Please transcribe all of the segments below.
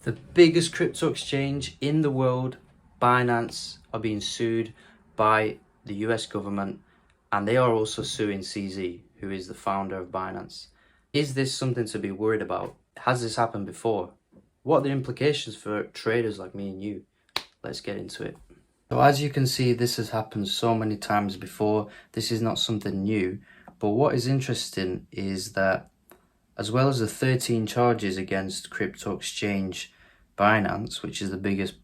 The biggest crypto exchange in the world, Binance, are being sued by the US government, and they are also suing CZ, who is the founder of Binance. Is this something to be worried about? Has this happened before? What are the implications for traders like me and you? Let's get into it. So as you can see, this has happened so many times before. This is not something new. But what is interesting is that as well as the 13 charges against crypto exchange Binance, which is the biggest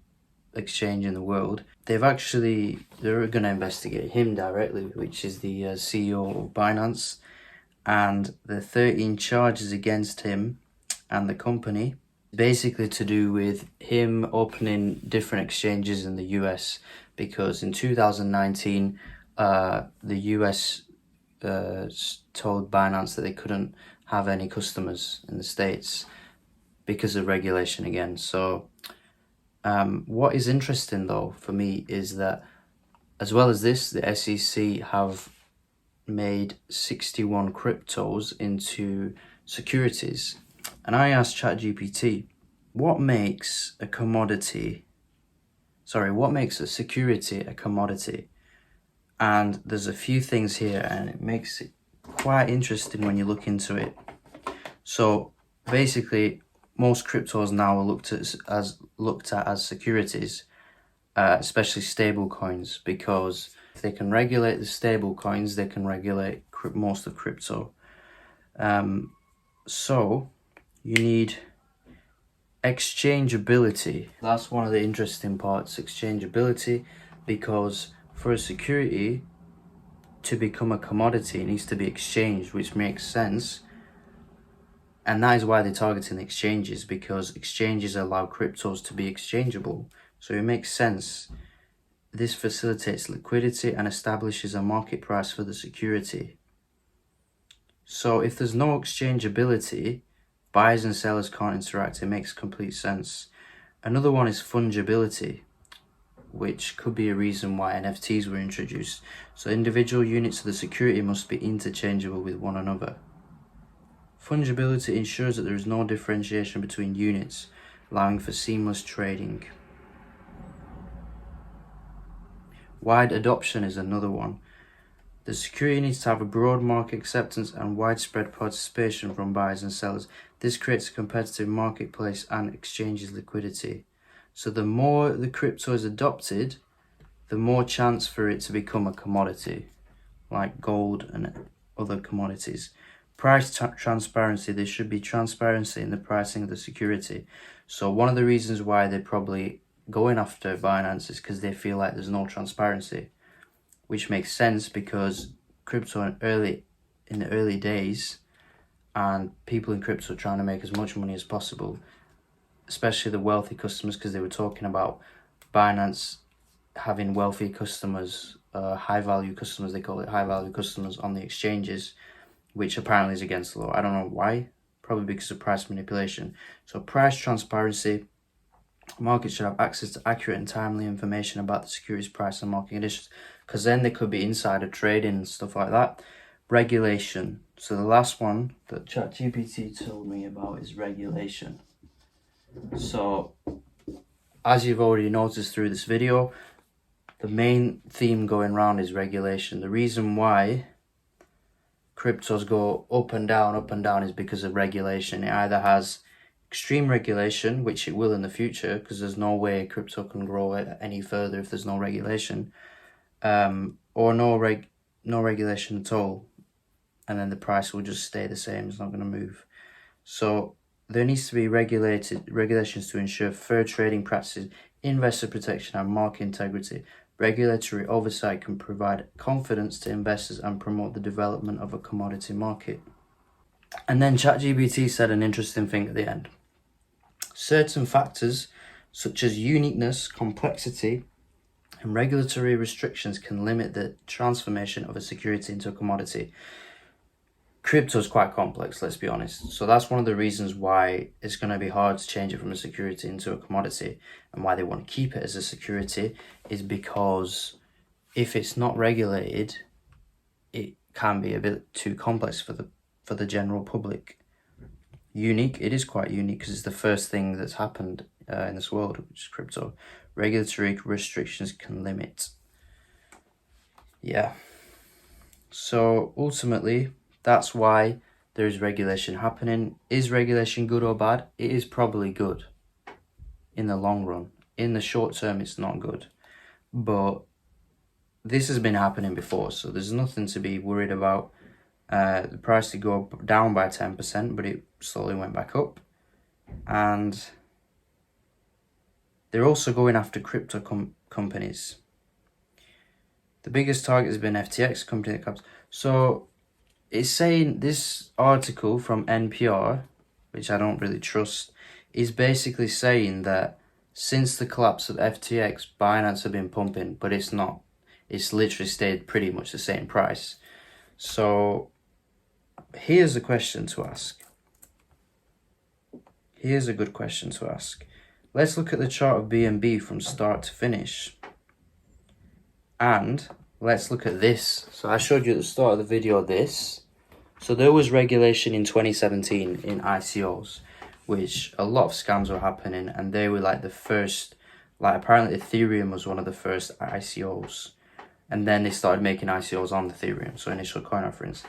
exchange in the world, they're going to investigate him directly, which is the CEO of Binance, and the 13 charges against him and the company basically to do with him opening different exchanges in the US, because in 2019 the US told Binance that they couldn't have any customers in the States because of regulation again. So what is interesting though for me is that as well as this, the SEC have made 61 cryptos into securities. And I asked ChatGPT, what makes a security a commodity? And there's a few things here, and it makes it quite interesting when you look into it. So basically, most cryptos now are looked at as securities, especially stable coins, because if they can regulate the stable coins, they can regulate most of crypto. So you need exchangeability. That's one of the interesting parts, exchangeability, because for a security to become a commodity, it needs to be exchanged, which makes sense. And that is why they're targeting exchanges, because exchanges allow cryptos to be exchangeable. So it makes sense. This facilitates liquidity and establishes a market price for the security. So if there's no exchangeability, buyers and sellers can't interact. It makes complete sense. Another one is fungibility, which could be a reason why NFTs were introduced. So individual units of the security must be interchangeable with one another. Fungibility ensures that there is no differentiation between units, allowing for seamless trading. Wide adoption is another one. The security needs to have a broad market acceptance and widespread participation from buyers and sellers. This creates a competitive marketplace and exchanges liquidity. So the more the crypto is adopted, the more chance for it to become a commodity, like gold and other commodities. Price transparency, there should be transparency in the pricing of the security. So one of the reasons why they're probably going after Binance is because they feel like there's no transparency, which makes sense because crypto in the early days, and people in crypto are trying to make as much money as possible, especially the wealthy customers, because they were talking about Binance having wealthy customers, high value customers, they call it high value customers on the exchanges, which apparently is against the law. I don't know why, probably because of price manipulation. So price transparency, markets should have access to accurate and timely information about the securities price and market conditions, because then there could be insider trading and stuff like that. Regulation. So the last one that ChatGPT told me about is regulation. So as you've already noticed through this video, the main theme going around is regulation. The reason why cryptos go up and down is because of regulation. It either has extreme regulation, which it will in the future, because there's no way crypto can grow any further if there's no regulation, or no regulation at all, and then the price will just stay the same. It's not going to move. So there needs to be regulations to ensure fair trading practices, investor protection, and market integrity. Regulatory oversight can provide confidence to investors and promote the development of a commodity market. And then ChatGPT said an interesting thing at the end. Certain factors such as uniqueness, complexity, and regulatory restrictions can limit the transformation of a security into a commodity. Crypto is quite complex, let's be honest. So that's one of the reasons why it's going to be hard to change it from a security into a commodity, and why they want to keep it as a security is because if it's not regulated, it can be a bit too complex for the general public. unique. It is quite unique because it's the first thing that's happened in this world, which is crypto. Regulatory restrictions can limit. Yeah. So ultimately, that's why there is regulation happening. Is regulation good or bad? It is probably good in the long run. In the short term, it's not good. But this has been happening before, so there's nothing to be worried about. The price did go down by 10%, but it slowly went back up. And they're also going after crypto companies. The biggest target has been FTX, company that comes. So it's saying, this article from NPR, which I don't really trust, is basically saying that since the collapse of FTX, Binance have been pumping, but it's not. It's literally stayed pretty much the same price. So here's a question to ask. Here's a good question to ask. Let's look at the chart of BNB from start to finish. And let's look at this. So I showed you at the start of the video this. So there was regulation in 2017 in ICOs, which a lot of scams were happening, and they were like the first, like apparently Ethereum was one of the first ICOs. And then they started making ICOs on Ethereum, so initial coin offerings.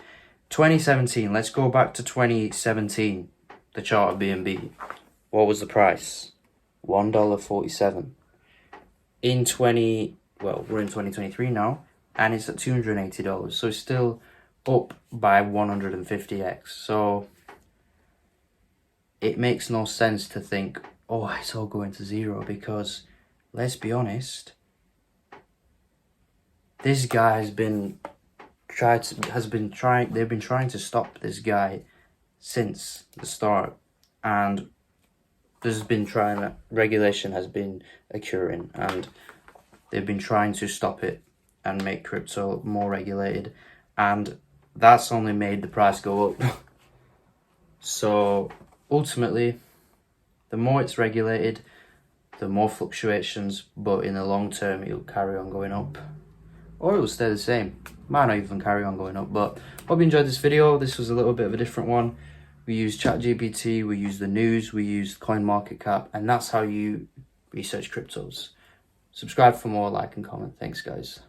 2017, let's go back to 2017, the chart of BNB. What was the price? $1.47. We're in 2023 now, and it's at $280, so it's still up by 150x. So it makes no sense to think, oh, it's all going to zero, because let's be honest, this guy they've been trying to stop this guy since the start, and regulation has been occurring, and they've been trying to stop it and make crypto more regulated, and that's only made the price go up. So ultimately, the more it's regulated, the more fluctuations, but in the long term, it'll carry on going up. Or it will stay the same. Might not even carry on going up. But hope you enjoyed this video. This was a little bit of a different one. We used ChatGPT, we used the news, we used CoinMarketCap, and that's how you research cryptos. Subscribe for more, like and comment. Thanks, guys.